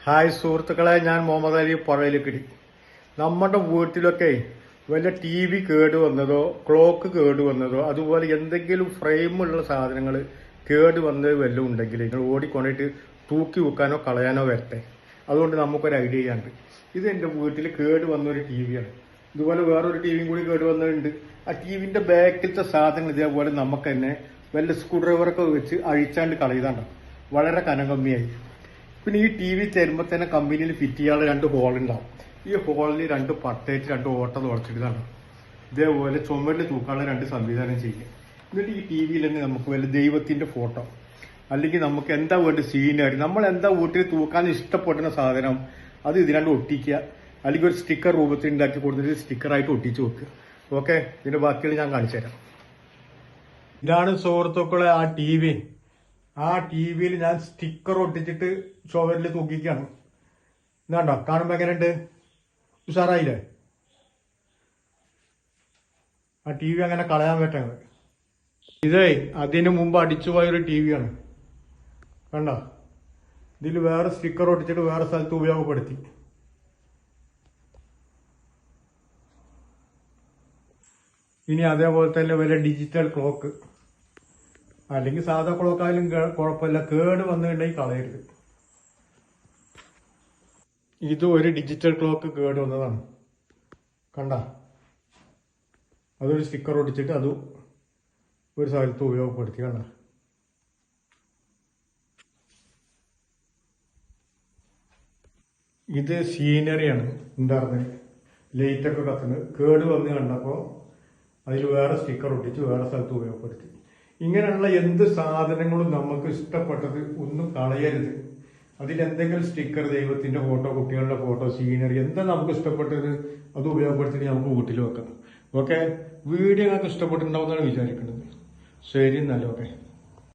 Hi സുഹൃത്തുക്കളെ, ഞാൻ മുഹമ്മദ് അലി പുഴയിലേക്കിടി. നമ്മുടെ വീട്ടിലൊക്കെ വല്ല ടി വി കേട് വന്നതോ ക്ലോക്ക് കേട് വന്നതോ അതുപോലെ എന്തെങ്കിലും ഫ്രെയിമുള്ള സാധനങ്ങൾ കേട് വന്നത് വല്ലതും ഉണ്ടെങ്കിൽ നിങ്ങൾ ഓടിക്കൊണ്ടിട്ട് തൂക്കി വെക്കാനോ കളയാനോ വരട്ടെ. അതുകൊണ്ട് നമുക്കൊരു ഐഡിയ ചെയ്യാണ്ട്. ഇത് എൻ്റെ വീട്ടിൽ കേട് വന്നൊരു ടി വിയാണ്. ഇതുപോലെ വേറൊരു ടി വിയും കൂടി കേട് വന്നിട്ടുണ്ട്. ആ ടി വിൻ്റെ ബാക്കിലത്തെ സാധനങ്ങൾ ഇതേപോലെ നമുക്ക് തന്നെ വല്ല സ്ക്രൂ ഡ്രൈവറൊക്കെ വെച്ച് അഴിച്ചാണ്ട് കളയതാണ്ടാവും. വളരെ കനം കമ്മിയായി. പിന്നെ ഈ ടി വി തരുമ്പോൾ തന്നെ കമ്പനിയിൽ ഫിറ്റ് ചെയ്യാനുള്ള 2 ഹോൾ ഉണ്ടാവും. ഈ ഹോളിൽ 2 പട്ടേറ്റ് 2 ഓട്ട തുറച്ചിട്ടാണ് ഇതേപോലെ ചുമരിൽ തൂക്കാനുള്ള 2 സംവിധാനം ചെയ്യുക. എന്നിട്ട് ഈ ടി വിയിൽ തന്നെ നമുക്ക് വല്ല ദൈവത്തിന്റെ ഫോട്ടോ അല്ലെങ്കിൽ നമുക്ക് എന്താ വേണ്ട സീനറി, നമ്മൾ എന്താ വീട്ടിൽ തൂക്കാൻ ഇഷ്ടപ്പെടുന്ന സാധനം അത് ഇതിനാണ്ട് ഒട്ടിക്കുക. അല്ലെങ്കിൽ ഒരു സ്റ്റിക്കർ രൂപത്തിൽ ഉണ്ടാക്കി കൊടുത്തിട്ട് സ്റ്റിക്കറായിട്ട് ഒട്ടിച്ച് വെക്കുക. ഓക്കെ, ഇതിന്റെ ബാക്കികൾ ഞാൻ കാണിച്ചു തരാം. ഇതാണ് സുഹൃത്തുക്കളെ ആ ടി വി. ആ ടി വിയിൽ ഞാൻ സ്റ്റിക്കർ ഒട്ടിച്ചിട്ട് ചുവരിൽ തൂക്കിക്കാണ്. ഇതാണ്ടോ, കാണുമ്പോ എങ്ങനെയുണ്ട്? ഉഷാറായില്ലേ? ആ ടി വി അങ്ങനെ കളയാൻ പറ്റുന്നത്. ഇതേ അതിനു മുമ്പ് അടിച്ചു പോയൊരു ടി വിയാണ്. കണ്ടോ, ഇതിൽ വേറെ സ്റ്റിക്കർ ഒട്ടിച്ചിട്ട് വേറെ സ്ഥലത്ത് ഉപയോഗപ്പെടുത്തി. ഇനി അതേപോലെ തന്നെ വല്ല ഡിജിറ്റൽ ക്ലോക്ക് അല്ലെങ്കിൽ സാധാ ക്ലോക്കായാലും കുഴപ്പമില്ല, കേട് വന്നിട്ടുണ്ടെങ്കിൽ കളയരുത്. ഇത് ഒരു ഡിജിറ്റൽ ക്ലോക്ക് കേട് വന്നതാണ്. കണ്ട, അതൊരു സ്റ്റിക്കർ ഒട്ടിച്ചിട്ട് അത് ഒരു സ്ഥലത്ത് ഉപയോഗപ്പെടുത്തി. കണ്ട, ഇത് സീനറിയാണ്. എന്തായിരുന്നു ലൈറ്റൊക്കെ കത്തുന്നത് കേട് വന്ന് കണ്ടപ്പോൾ അതിൽ വേറെ സ്റ്റിക്കർ ഒട്ടിച്ച് വേറെ സ്ഥലത്ത് ഉപയോഗപ്പെടുത്തി. ഇങ്ങനെയുള്ള എന്ത് സാധനങ്ങളും നമുക്ക് ഇഷ്ടപ്പെട്ടത് ഒന്നും കളയരുത്. അതിലെന്തെങ്കിലും സ്റ്റിക്കർ, ദൈവത്തിന്റെ ഫോട്ടോ, കുട്ടികളുടെ ഫോട്ടോ, സീനറി, എന്താ നമുക്ക് ഇഷ്ടപ്പെട്ടത് അത് ഉപയോഗപ്പെടുത്തിയിട്ട് നമുക്ക് വീട്ടിൽ വെക്കാം. ഓക്കെ, വീഡിയോ നിങ്ങൾക്ക് ഇഷ്ടപ്പെട്ടിട്ടുണ്ടാവുമെന്നാണ് വിചാരിക്കുന്നത്. ശരി, എന്നാലും ഓക്കെ.